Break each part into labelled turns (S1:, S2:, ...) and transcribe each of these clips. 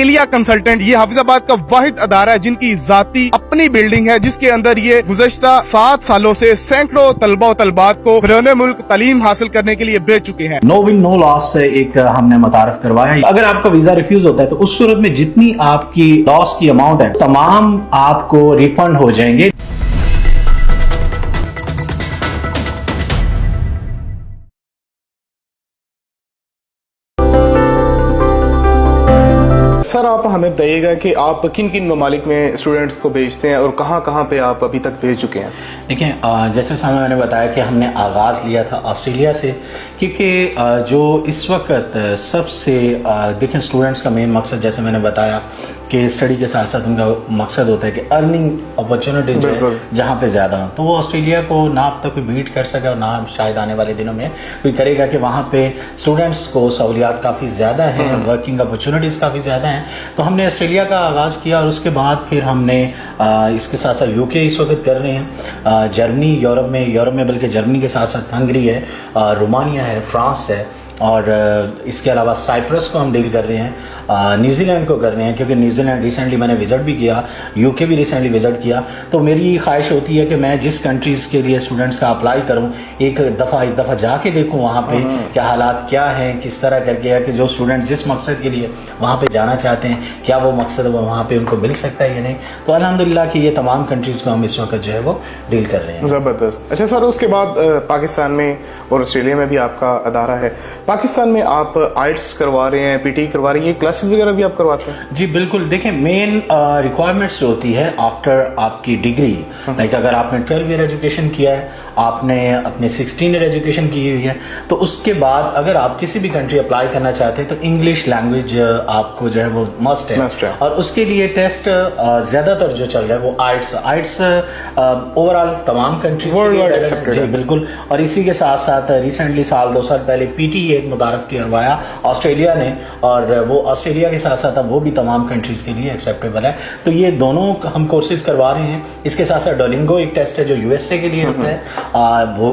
S1: Australia consultant ये हाफिजाबाद का वाहिद अदारा है जिनकी जाती अपनी बिल्डिंग है, जिसके अंदर ये गुज़श्ता 7 सालों से सैकड़ों तलबा और तलबात को बैरून मुल्क तालीम हासिल करने के लिए भेज चुके हैं।
S2: नो विन नो लॉस से एक हमने मुतारफ करवाया। अगर आपका वीजा रिफ्यूज होता है तो उस सूरत में जितनी आपकी लॉस की अमाउंट है तमाम आपको रिफंड हो जाएंगे।
S1: सर आप हमें बताइएगा कि आप किन किन ममालिक में स्टूडेंट्स को भेजते हैं और कहाँ कहाँ पे आप अभी तक भेज चुके हैं?
S2: देखिए, जैसे सामने मैंने बताया कि हमने आगाज़ लिया था ऑस्ट्रेलिया से, क्योंकि जो इस वक्त सबसे देखें स्टूडेंट्स का मेन मकसद, जैसे मैंने बताया कि स्टडी के साथ साथ उनका मकसद होता है कि अर्निंग अपॉर्चुनिटीज जो है जहाँ पे ज़्यादा हो, तो वो ऑस्ट्रेलिया को ना अब तक कोई बीट कर सके और ना शायद आने वाले दिनों में कोई करेगा कि वहाँ पे स्टूडेंट्स को सहूलियात काफ़ी ज़्यादा हैं, वर्किंग अपॉर्चुनिटीज़ काफ़ी ज़्यादा हैं। तो हमने ऑस्ट्रेलिया का आगाज़ किया और उसके बाद फिर हमने इसके साथ साथ यूके इस वक्त कर रहे हैं, जर्मनी यूरोप में बल्कि जर्मनी के साथ साथ हंगरी है, रोमानिया है, फ्रांस है, और इसके अलावा साइप्रस को हम डील कर रहे हैं, न्यूजीलैंड को कर रहे हैं, क्योंकि न्यूजीलैंड रिसेंटली मैंने विजिट भी किया, यूके भी रिसेंटली विजिट किया। तो मेरी ख्वाहिश होती है कि मैं जिस कंट्रीज़ के लिए स्टूडेंट्स का अप्लाई करूं एक दफ़ा जाके देखूं वहाँ पे क्या हालात क्या हैं, किस तरह करके है कि जो स्टूडेंट्स जिस मकसद के लिए वहाँ पे जाना चाहते हैं क्या वो मकसद वहाँ पे उनको मिल सकता है या नहीं। तो अल्हम्दुलिल्लाह कि ये तमाम कंट्रीज़ को हम इस वक्त जो है वो डील कर रहे हैं।
S1: ज़बरदस्त। अच्छा सर, उसके बाद पाकिस्तान में और ऑस्ट्रेलिया में भी आपका अदारा है। पाकिस्तान में आप आइट्स करवा रहे हैं, पीटी करवा रहे हैं, ये क्लासेस वगैरह भी आप करवाते हैं?
S2: जी बिल्कुल। देखें, मेन रिक्वायरमेंट्स जो होती है आफ्टर आपकी डिग्री, लाइक अगर आपने 12 ईयर एजुकेशन किया है, आपने अपने 16 ईयर एजुकेशन की हुई है, तो उसके बाद अगर आप किसी भी कंट्री अप्लाई करना चाहते हैं तो इंग्लिश लैंग्वेज आपको जो है वो मस्ट है। और उसके लिए टेस्ट ज्यादातर जो चल रहा है वो आइट्स ओवरऑल तमाम कंट्रीज जी बिल्कुल। और इसी के साथ साथ रिसेंटली 1-2 साल पहले पीटी एक मुतारफ करवाया ऑस्ट्रेलिया ने, और वो ऑस्ट्रेलिया के साथ साथ अब वो भी तमाम कंट्रीज के लिए एक्सेप्टेबल है। तो ये दोनों हम कोर्सेज करवा रहे हैं। इसके साथ साथ डोलिंगो एक टेस्ट है जो यूएसए के लिए होता है, वो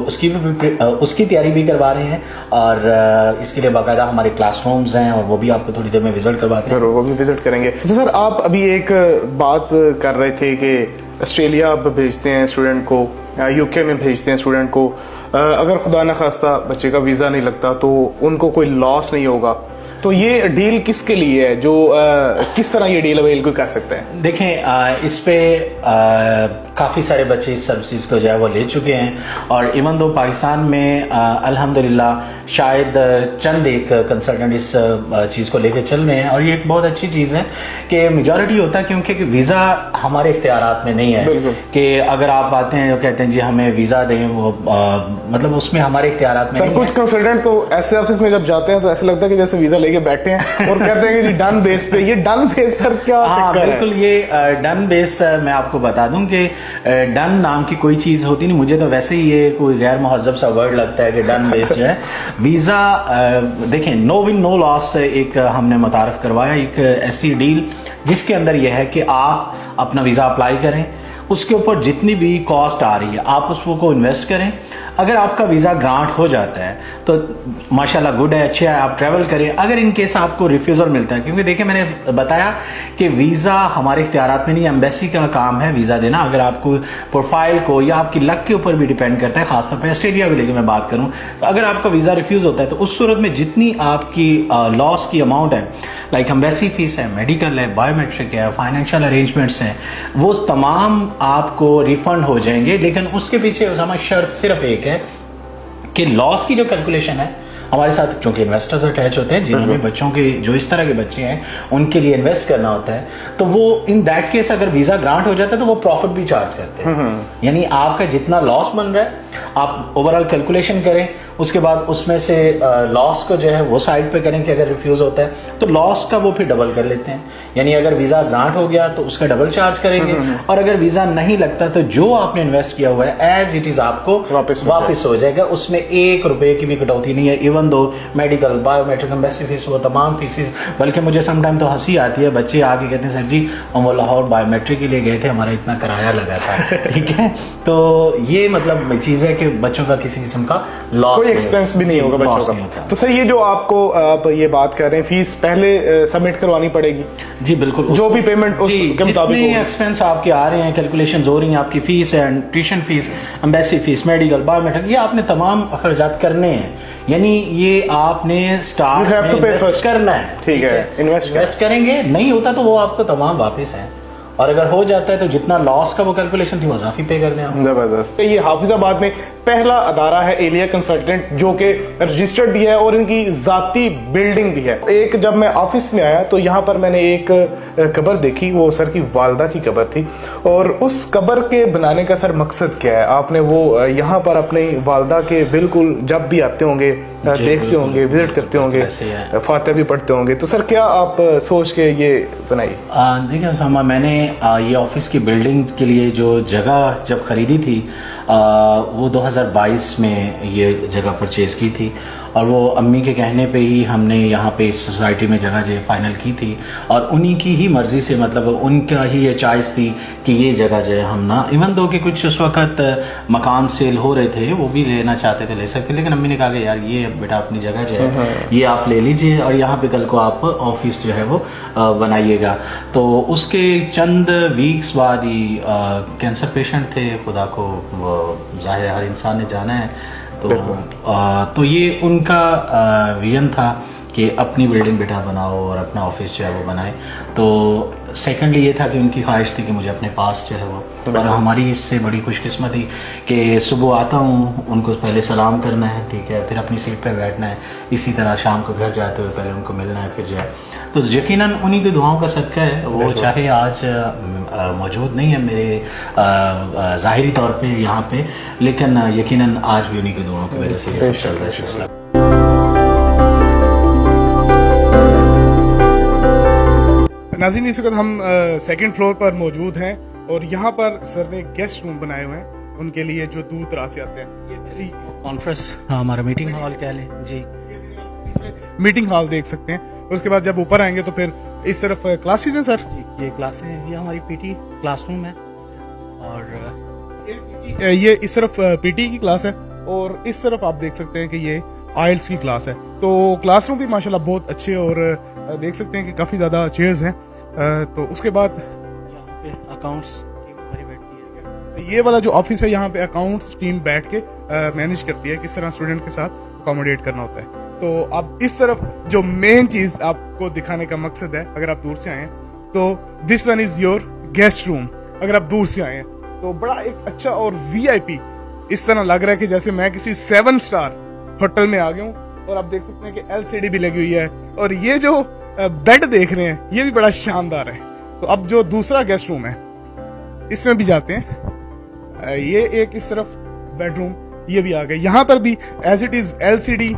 S2: उसकी तैयारी भी करवा रहे हैं, और इसके लिए बाकायदा हमारे क्लासरूम्स हैं और वो भी आपको थोड़ी देर में विजिट करवाते हैं।
S1: वो भी विजिट करेंगे। तो सर आप अभी एक बात कर रहे थे कि ऑस्ट्रेलिया आप भेजते हैं स्टूडेंट को, यूके में भेजते हैं स्टूडेंट को, अगर खुदा न खास्ता बच्चे का वीज़ा नहीं लगता तो उनको कोई लॉस नहीं होगा। तो ये डील किसके लिए है, जो किस तरह ये डील अवेल कर सकते हैं?
S2: देखें, इस पे काफ़ी सारे बच्चे इस सर्विसेज को जो है वो ले चुके हैं, और इवन दो पाकिस्तान में अल्हम्दुलिल्लाह शायद चंद एक कंसल्टेंट इस चीज़ को लेके चल रहे हैं, और ये एक बहुत अच्छी चीज़ है कि मेजॉरिटी होता है, क्योंकि वीज़ा हमारे इख्तियारात में नहीं है कि अगर आप आते हैं कहते हैं जी हमें वीज़ा दें, वो मतलब उसमें हमारे इख्तियारात में नहीं
S1: कुछ कंसल्टेंट तो ऐसे ऑफिस में जब जाते हैं तो ऐसा लगता है कि जैसे वीज़ा लेके बैठे हैं और कहते हैं कि डन बेस पे। ये डन बेस सर क्या?
S2: हाँ बिल्कुल, ये डन बेस मैं आपको बता दूं कि डन नाम की कोई चीज होती नहीं। मुझे तो वैसे ही ये कोई गैर महज़ब सा वर्ड लगता है कि डन बेस जो है वीजा। देखें, नो विन नो लॉस से एक हमने मुतारफ करवाया, एक ऐसी डील जिसके अंदर यह है कि आप अपना वीजा अप्लाई करें, उसके ऊपर जितनी भी कॉस्ट आ रही है आप उसको इन्वेस्ट करें। अगर आपका वीज़ा ग्रांट हो जाता है तो माशाल्लाह गुड है, अच्छा है, आप ट्रैवल करें। अगर इन केस आपको रिफ्यूज़ल मिलता है, क्योंकि देखिए मैंने बताया कि वीज़ा हमारे इख्तियारात में नहीं, एम्बेसी का काम है वीज़ा देना। अगर आपको प्रोफाइल को या आपकी लक के ऊपर भी डिपेंड करता है, खासतौर पर ऑस्ट्रेलिया को लेकर मैं बात करूँ तो अगर आपका वीज़ा रिफ्यूज़ होता है तो उस सूरत में जितनी आपकी लॉस की अमाउंट है, लाइक एम्बेसी फीस है, मेडिकल है, बायोमेट्रिक है, फाइनेंशियल अरेंजमेंट्स हैं, वो तमाम आपको रिफंड हो जाएंगे। लेकिन उसके पीछे हमारी शर्त सिर्फ एक है कि लॉस की जो कैलकुलेशन है हमारे साथ, क्योंकि इन्वेस्टर्स अटैच होते हैं जिन्होंने बच्चों के, जो इस तरह के बच्चे हैं उनके लिए इन्वेस्ट करना होता है, तो वो इन दैट केस अगर वीजा ग्रांट हो जाता है तो वो प्रॉफिट भी चार्ज करते हैं। यानी आपका जितना लॉस बन रहा है आप ओवरऑल कैलकुलेशन करें, उसके बाद उसमें से लॉस को जो है वो साइड पे करें कि अगर रिफ्यूज होता है तो लॉस का वो फिर डबल कर लेते हैं। यानी अगर वीजा ग्रांट हो गया तो उसका डबल चार्ज करेंगे, और अगर वीजा नहीं लगता तो जो आपने इन्वेस्ट किया हुआ है एज इट इज आपको वापस हो जाएगा। उसमें 1 रुपए की भी कटौती नहीं है। Even though medical, biometric, embassy fees, वो तमाम फीसेस, बल्कि मुझे समटाइम तो हंसी आती है, बच्चे आके कहते हैं सर जी हम वो लाहौर बायोमेट्रिक के लिए गए थे, हमारा इतना किराया लगा था। ठीक है, तो ये मतलब चीज है कि बच्चों का किसी किस्म का लॉस
S1: कोई एक्सपेंस भी नहीं होगा बच्चों का। तो सर ये जो आपको आप ये बात कर रहे हैं फीस पहले सबमिट करवानी पड़ेगी?
S2: जी बिल्कुल,
S1: जो भी पेमेंट उसके मुताबिक
S2: एक्सपेंस आपके आ रहे हैं, कैलकुलेशन हो रही हैं, आपकी फीस है, tuition fees, embassy fees, medical, biometric, ये आपने तमाम अखराजात करने हैं। यानी ये आपने स्टार्ट में इन्वेस्ट करना है।
S1: ठीक है,
S2: इन्वेस्ट करेंगे, नहीं होता तो वो आपको तमाम वापस है, और अगर हो जाता है तो जितना लॉस का वो कैलकुलेशन थी वो काफी पे कर दें आप।
S1: जबरदस्त। ये हाफिजाबाद में पहला अदारा है एलिया कंसल्टेंट जो कि रजिस्टर्ड भी है और इनकी जाती बिल्डिंग भी है। एक जब मैं ऑफिस में आया तो यहाँ पर मैंने एक कब्र देखी, वो सर की वालदा की कब्र थी। और उस कब्र के बनाने का सर मकसद क्या है? आपने वो यहाँ पर अपनी वालदा के बिल्कुल जब भी आते होंगे, देखते होंगे, विजिट करते होंगे, फातिहा भी पढ़ते होंगे, तो सर क्या आप सोच के ये बनाई?
S2: देखिए सामा, मैंने ये ऑफिस की बिल्डिंग के लिए जो जगह जब खरीदी थी वो 2022 में ये जगह परचेज की थी, और वो अम्मी के कहने पे ही हमने यहाँ पे इस सोसाइटी में जगह जो है फाइनल की थी, और उन्हीं की ही मर्जी से, मतलब उनका ही ये चॉइस थी कि ये जगह जो है हम ना, इवन दो कि कुछ उस वक्त मकान सेल हो रहे थे, वो भी लेना चाहते थे, ले सकते, लेकिन अम्मी ने कहा कि यार ये बेटा अपनी जगह जो है ये आप ले लीजिए और यहाँ पे कल को आप ऑफिस जो है वो बनाइएगा। तो उसके चंद वीक्स बाद ही कैंसर पेशेंट थे, खुदा को जाहिर है हर इंसान ने जाना है, तो ये उनका विजन था कि अपनी बिल्डिंग बेटा बनाओ और अपना ऑफिस जो है वो बनाए। तो सेकेंडली ये था कि उनकी ख्वाहिश थी कि मुझे अपने पास जो है वो, और हमारी इससे बड़ी खुशकिस्मती कि सुबह आता हूँ, उनको पहले सलाम करना है, ठीक है, फिर अपनी सीट पे बैठना है, इसी तरह शाम को घर जाते हुए पहले उनको मिलना है, फिर जो है तो यकीनन उन्हीं की दुआओं का सदका है वो, चाहे आज मौजूद नहीं है मेरे ज़ाहिरी तौर पे यहाँ पे, लेकिन यकीनन आज भी उन्हीं की दुआओं की वजह से ये सब चल रहा है सिलसिला।
S1: नाज़रीन, इस वक्त हम सेकंड फ्लोर पर मौजूद हैं और यहाँ पर सर ने गेस्ट रूम बनाए हुए हैं उनके लिए जो दूर दराज से आते हैं।
S2: कॉन्फ्रेंस हमारा मीटिंग हॉल कह लें जी,
S1: मीटिंग हॉल देख सकते हैं। उसके बाद जब ऊपर आएंगे तो फिर इस तरफ क्लासेस हैं सर।
S2: ये क्लासेस हैं, ये हमारी पीटी क्लासरूम है, और
S1: ये इस तरफ पीटी की क्लास है, और इस तरफ आप देख सकते हैं कि ये आइल्स की क्लास है। तो क्लासरूम भी माशाल्लाह बहुत अच्छे, और देख सकते हैं कि काफ़ी ज़्यादा चेयर्स हैं। तो उसके बाद
S2: यहाँ पे अकाउंट्स टीम हमारी बैठती है।
S1: ये वाला जो ऑफिस है यहाँ पे अकाउंट्स टीम बैठ के मैनेज करती है किस तरह स्टूडेंट के साथ अकोमोडेट करना होता है। तो अब इस तरफ जो मेन चीज आपको दिखाने का मकसद है, अगर आप दूर से आए हैं तो this one is your guest room. अगर आप दूर से आए हैं तो बड़ा एक अच्छा और वीआईपी इस तरह लग रहा है कि जैसे मैं किसी 7 स्टार होटल में आ गया हूँ। और आप देख सकते हैं कि एलसीडी भी लगी हुई है, और ये जो बेड देख रहे हैं ये भी बड़ा शानदार है। तो अब जो दूसरा गेस्ट रूम है इसमें भी जाते हैं। ये एक इस तरफ बेडरूम ये भी आ गए। यहाँ पर भी as it is LCD,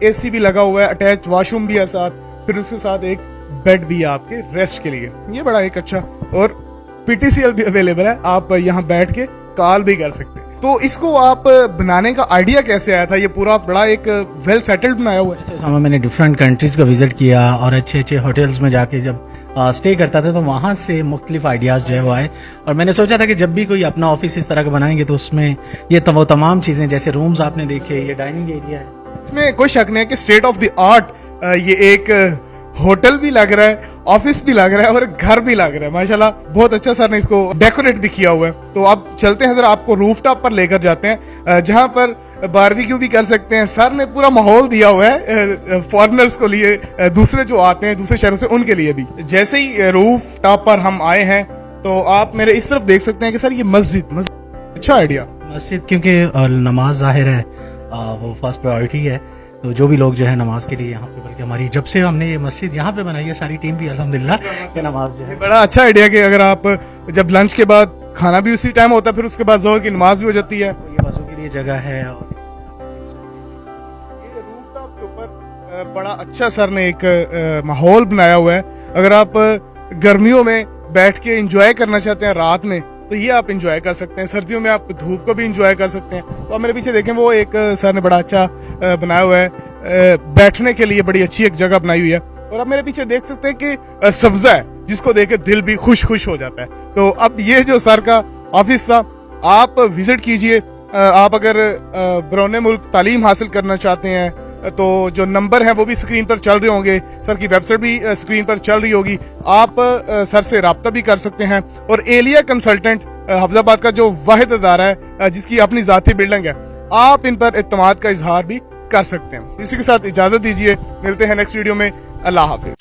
S1: AC भी लगा हुआ है, अटैच वॉशरूम भी है साथ, फिर उसके साथ एक बेड भी है आपके रेस्ट के लिए। ये बड़ा एक अच्छा, और पीटीसीएल भी अवेलेबल है, आप यहाँ बैठ के कॉल भी कर सकते हैं। तो इसको आप बनाने का आइडिया कैसे आया था? ये पूरा बड़ा एक वेल सेटल्ड बनाया हुआ है।
S2: मैंने डिफरेंट कंट्रीज का विजिट किया और अच्छे अच्छे होटल्स में जाके जब स्टे करता था तो वहाँ से मुख्तलिफ आइडियाज़ जो है वो आए, और मैंने सोचा था कि जब भी कोई अपना ऑफिस इस तरह का बनाएंगे तो उसमें ये वो तमाम चीज़ें, जैसे रूम्स आपने देखे, ये डाइनिंग एरिया है,
S1: इसमें कोई शक नहीं है कि स्टेट ऑफ द आर्ट ये एक होटल भी लग रहा है, ऑफिस भी लग रहा है और घर भी लग रहा है। माशाल्लाह बहुत अच्छा सर ने इसको डेकोरेट भी किया हुआ है। तो अब चलते हैं, जरा आपको रूफटॉप पर लेकर जाते हैं जहां पर बारबेक्यू भी कर सकते हैं। सर ने पूरा माहौल दिया हुआ है फॉरेनर्स को लिए, दूसरे जो आते हैं दूसरे शहरों से उनके लिए भी। जैसे ही रूफ टॉप पर हम आए हैं तो आप मेरे इस तरफ देख सकते हैं कि सर ये मस्जिद अच्छा आइडिया।
S2: मस्जिद क्योंकि नमाज जाहिर है वो फर्स्ट प्रायोरिटी है, तो जो भी लोग जो है नमाज के लिए यहाँ पे, बल्कि हमारी जब से हमने ये मस्जिद यहाँ पे बनाई है सारी टीम भी अल्हम्दुलिल्लाह ये नमाज जो है
S1: बड़ा अच्छा आइडिया कि अगर आप जब लंच के बाद खाना भी उसी टाइम होता है, फिर उसके बाद जोहर की नमाज भी हो जाती है।
S2: ये वज़ू के लिए जगह है, और
S1: ये रूफटॉप के ऊपर बड़ा अच्छा सर ने एक माहौल बनाया हुआ है। अगर आप गर्मियों में बैठ के एंजॉय करना चाहते हैं रात में तो ये आप एंजॉय कर सकते हैं, सर्दियों में आप धूप को भी एंजॉय कर सकते हैं। तो आप मेरे पीछे देखें, वो एक सर ने बड़ा अच्छा बनाया हुआ है, बैठने के लिए बड़ी अच्छी एक जगह बनाई हुई है। और आप मेरे पीछे देख सकते हैं कि सब्जा है जिसको देख के दिल भी खुश खुश हो जाता है। तो अब ये जो सर का ऑफिस था आप विजिट कीजिए, आप अगर बरौने मुल्क तालीम हासिल करना चाहते हैं तो जो नंबर है वो भी स्क्रीन पर चल रहे होंगे, सर की वेबसाइट भी स्क्रीन पर चल रही होगी, आप सर से रब्ता भी कर सकते हैं। और एलिया कंसल्टेंट हफ्जाबाद का जो वाहिद अदारा है जिसकी अपनी जाती बिल्डिंग है, आप इन पर इत्मीनान का इजहार भी कर सकते हैं। इसी के साथ इजाजत दीजिए, मिलते हैं नेक्स्ट वीडियो में। अल्लाह हाफिज।